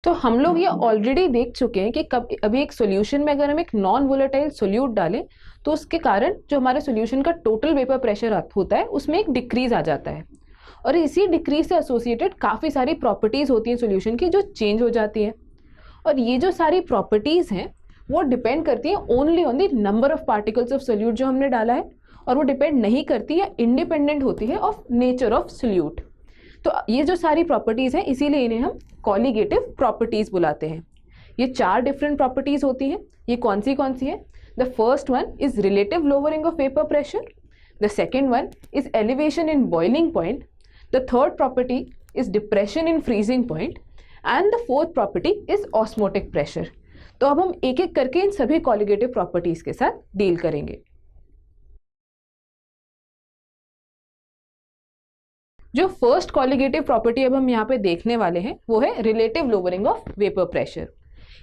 तो हम लोग ये ऑलरेडी देख चुके हैं कि कब अभी एक सॉल्यूशन में अगर हम एक नॉन वोलेटाइल सोल्यूट डालें तो उसके कारण जो हमारे सॉल्यूशन का टोटल वेपर प्रेशर होता है उसमें एक डिक्रीज आ जाता है, और इसी डिक्रीज से एसोसिएटेड काफ़ी सारी प्रॉपर्टीज़ होती हैं सॉल्यूशन की जो चेंज हो जाती हैं। और ये जो सारी प्रॉपर्टीज़ हैं वो डिपेंड करती हैं only on the number of particles of solute जो हमने डाला है, और वो डिपेंड नहीं करती है, इंडिपेंडेंट होती है ऑफ नेचर ऑफ सोल्यूट। तो ये जो सारी प्रॉपर्टीज़ हैं इसीलिए इन्हें हम कॉलिगेटिव प्रॉपर्टीज़ बुलाते हैं। ये 4 डिफरेंट प्रॉपर्टीज़ होती हैं। ये कौन सी है? The first one is relative lowering of vapour pressure, the second one is elevation in boiling point, the third property is depression in freezing point, and the fourth property is osmotic pressure. तो अब हम एक एक करके इन सभी colligative properties के साथ deal करेंगे। जो फर्स्ट कॉलिगेटिव प्रॉपर्टी अब हम यहाँ पे देखने वाले हैं वो है relative lowering of vapour pressure.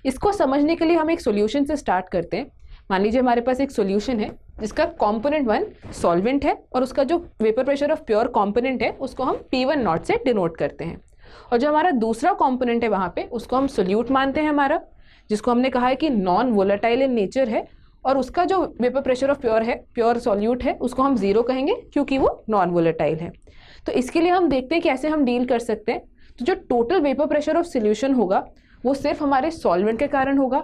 इसको समझने के लिए हम एक सॉल्यूशन से स्टार्ट करते हैं। मान लीजिए हमारे पास एक सॉल्यूशन है जिसका कंपोनेंट 1 सॉल्वेंट है और उसका जो vapour pressure of pure component है उसको हम P1 नॉट से डिनोट करते हैं, और जो हमारा दूसरा कंपोनेंट है वहाँ पे उसको हम सोल्यूट मानते हैं हमारा, जिसको हमने कहा है कि नॉन वोलेटाइल इन नेचर है, और उसका जो vapour pressure of pure solute है उसको हम 0 कहेंगे क्योंकि वो नॉन वोलेटाइल है। तो इसके लिए हम देखते हैं कैसे हम डील कर सकते हैं। तो जो total vapour pressure of solution होगा वो सिर्फ हमारे सॉल्वेंट के कारण होगा,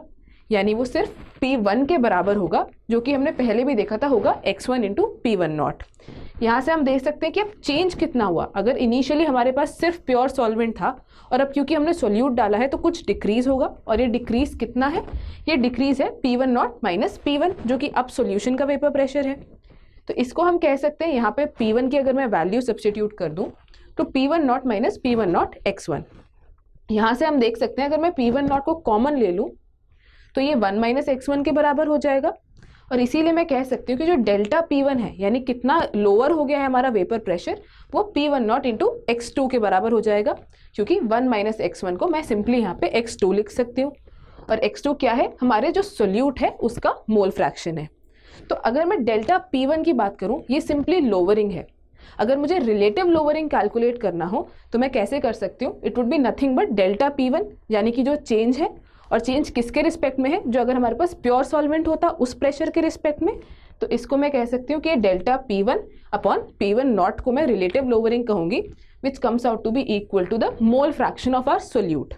यानी वो सिर्फ P1 के बराबर होगा, जो कि हमने पहले भी देखा था होगा x1 इंटू P1 नॉट। यहाँ से हम देख सकते हैं कि अब चेंज कितना हुआ। अगर इनिशियली हमारे पास सिर्फ प्योर सॉल्वेंट था और अब क्योंकि हमने सोल्यूट डाला है तो कुछ डिक्रीज होगा, और ये डिक्रीज कितना है? ये डिक्रीज है P1 नॉट माइनस P1, जो कि अब सॉल्यूशन का वेपर प्रेशर है। तो इसको हम कह सकते हैं यहाँ पे P1 की अगर मैं वैल्यू सब्स्टिट्यूट कर दूं तो P1 not minus P1 not x1। यहाँ से हम देख सकते हैं अगर मैं P1 नॉट को कॉमन ले लूँ तो ये 1 माइनस x1 के बराबर हो जाएगा, और इसीलिए मैं कह सकती हूँ कि जो डेल्टा P1 है यानी कितना लोअर हो गया है हमारा वेपर प्रेशर वो P1 नॉट इंटू x2 के बराबर हो जाएगा, क्योंकि 1 माइनस x1 को मैं सिंपली यहाँ पे x2 लिख सकती हूँ, और x2 क्या है? हमारे जो सोल्यूट है उसका मोल फ्रैक्शन है। तो अगर मैं डेल्टा P1 की बात करूं ये सिंपली लोअरिंग है। अगर मुझे रिलेटिव लोअरिंग कैलकुलेट करना हो तो मैं कैसे कर सकती हूँ? It would be nothing but delta P1, यानी कि जो चेंज है, और चेंज किसके रिस्पेक्ट में है? जो अगर हमारे पास प्योर सॉल्वेंट होता उस प्रेशर के रिस्पेक्ट में। तो इसको मैं कह सकती हूँ कि delta P1 upon P1 not को मैं रिलेटिव लोअरिंग कहूँगी, which comes out to be equal to the mole fraction of our solute.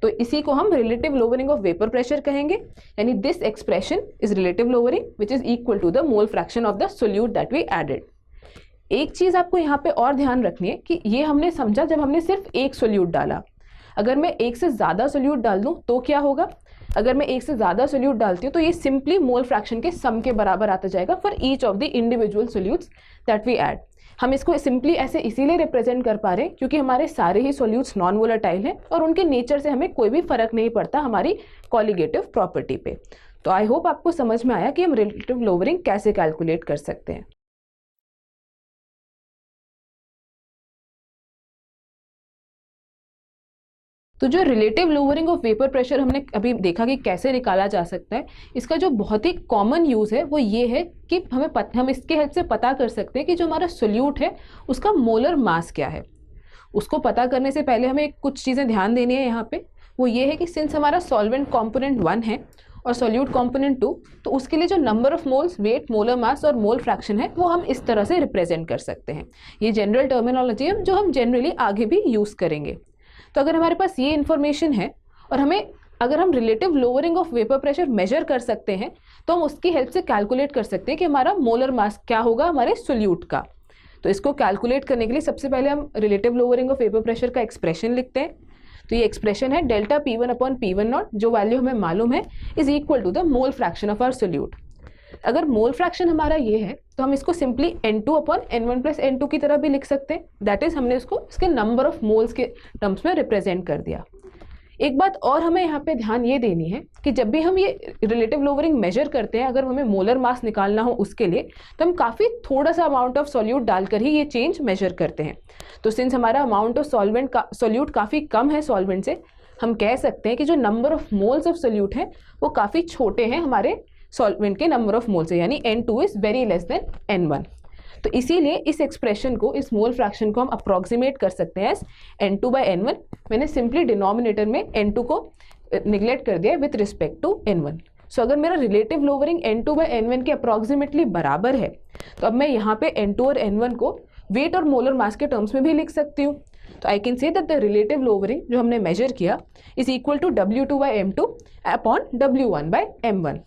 तो इसी को हम relative lowering of vapour pressure कहेंगे, यानी this expression is relative lowering which is equal to the mole fraction of the solute that we added. एक चीज आपको यहाँ पे और ध्यान रखनी है कि ये हमने समझा जब हमने सिर्फ एक सोल्यूट डाला। अगर मैं एक से ज्यादा सोल्यूट डाल दूं तो क्या होगा? अगर मैं एक से ज्यादा सोल्यूट डालती हूँ तो ये सिंपली मोल फ्रैक्शन के सम के बराबर आता जाएगा for each of the individual solutes that we add. हम इसको सिंपली ऐसे इसीलिए रिप्रेजेंट कर पा रहे हैं क्योंकि हमारे सारे ही सोल्यूट्स नॉन वोलेटाइल हैं और उनके नेचर से हमें कोई भी फर्क नहीं पड़ता हमारी कॉलिगेटिव प्रॉपर्टी पे। तो आई होप आपको समझ में आया कि हम रिलेटिव लोअरिंग कैसे कैलकुलेट कर सकते हैं। तो जो relative lowering of vapour pressure हमने अभी देखा कि कैसे निकाला जा सकता है, इसका जो बहुत ही कॉमन यूज़ है वो ये है कि हम इसके हेल्प से पता कर सकते हैं कि जो हमारा सोल्यूट है उसका मोलर मास क्या है। उसको पता करने से पहले हमें कुछ चीज़ें ध्यान देनी है यहाँ पे। वो ये है कि सिंस हमारा सॉल्वेंट कॉम्पोनेंट 1 है और सोल्यूट कॉम्पोनेंट 2, तो उसके लिए जो number of moles, weight, molar mass और मोल फ्रैक्शन है वो हम इस तरह से रिप्रेजेंट कर सकते हैं। ये जनरल टर्मिनोलॉजी है जो हम जनरली आगे भी यूज़ करेंगे। तो अगर हमारे पास ये इन्फॉर्मेशन है और अगर हम relative lowering of vapour pressure measure कर सकते हैं तो हम उसकी हेल्प से कैलकुलेट कर सकते हैं कि हमारा मोलर मास क्या होगा हमारे सोल्यूट का। तो इसको कैलकुलेट करने के लिए सबसे पहले हम relative lowering of vapour pressure का एक्सप्रेशन लिखते हैं। तो ये एक्सप्रेशन है delta P1 upon P1 not, जो वैल्यू हमें मालूम है, is equal to the mole fraction of our solute. अगर मोल फ्रैक्शन हमारा ये है तो हम इसको simply N2 upon N1 plus N2 की तरह भी लिख सकते हैं। दैट इज हमने इसको इसके नंबर ऑफ मोल्स के टर्म्स में रिप्रेजेंट कर दिया। एक बात और हमें यहाँ पे ध्यान ये देनी है कि जब भी हम ये रिलेटिव लोअरिंग मेजर करते हैं, अगर हमें मोलर मास निकालना हो उसके लिए, तो हम काफ़ी थोड़ा सा अमाउंट ऑफ सॉल्यूट डालकर ही ये चेंज मेजर करते हैं। तो सिंस हमारा अमाउंट ऑफ सोल्यूट काफ़ी कम है सॉल्वेंट से, हम कह सकते हैं कि जो number of moles of solute हैं वो काफ़ी छोटे हैं हमारे सॉल्वेंट के नंबर ऑफ मोल से, यानी N2 is very less than N1। तो इसीलिए इस एक्सप्रेशन को, इस मोल फ्रैक्शन को हम अप्रॉक्सीमेट कर सकते हैं एज N2/N1। मैंने सिंपली डिनोमिनेटर में N2 को निगलेक्ट कर दिया विथ रिस्पेक्ट टू N1। सो अगर मेरा रिलेटिव लोअरिंग N2/N1 के अप्रॉक्सीमेटली बराबर है तो अब मैं यहाँ पे N2 और N1 को वेट और मोलर मास के टर्म्स में भी लिख सकती हूँ। तो I can say that the relative lowering जो हमने मेजर किया is equal to W2/M2 upon W1/M1।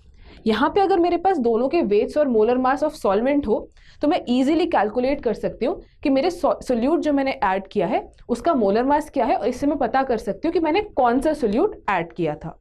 यहाँ पे अगर मेरे पास दोनों के वेट्स और मोलर मास ऑफ सॉल्वेंट हो तो मैं इजीली कैलकुलेट कर सकती हूँ कि मेरे सोल्यूट जो मैंने ऐड किया है उसका मोलर मास क्या है, और इससे मैं पता कर सकती हूँ कि मैंने कौन सा सोल्यूट ऐड किया था।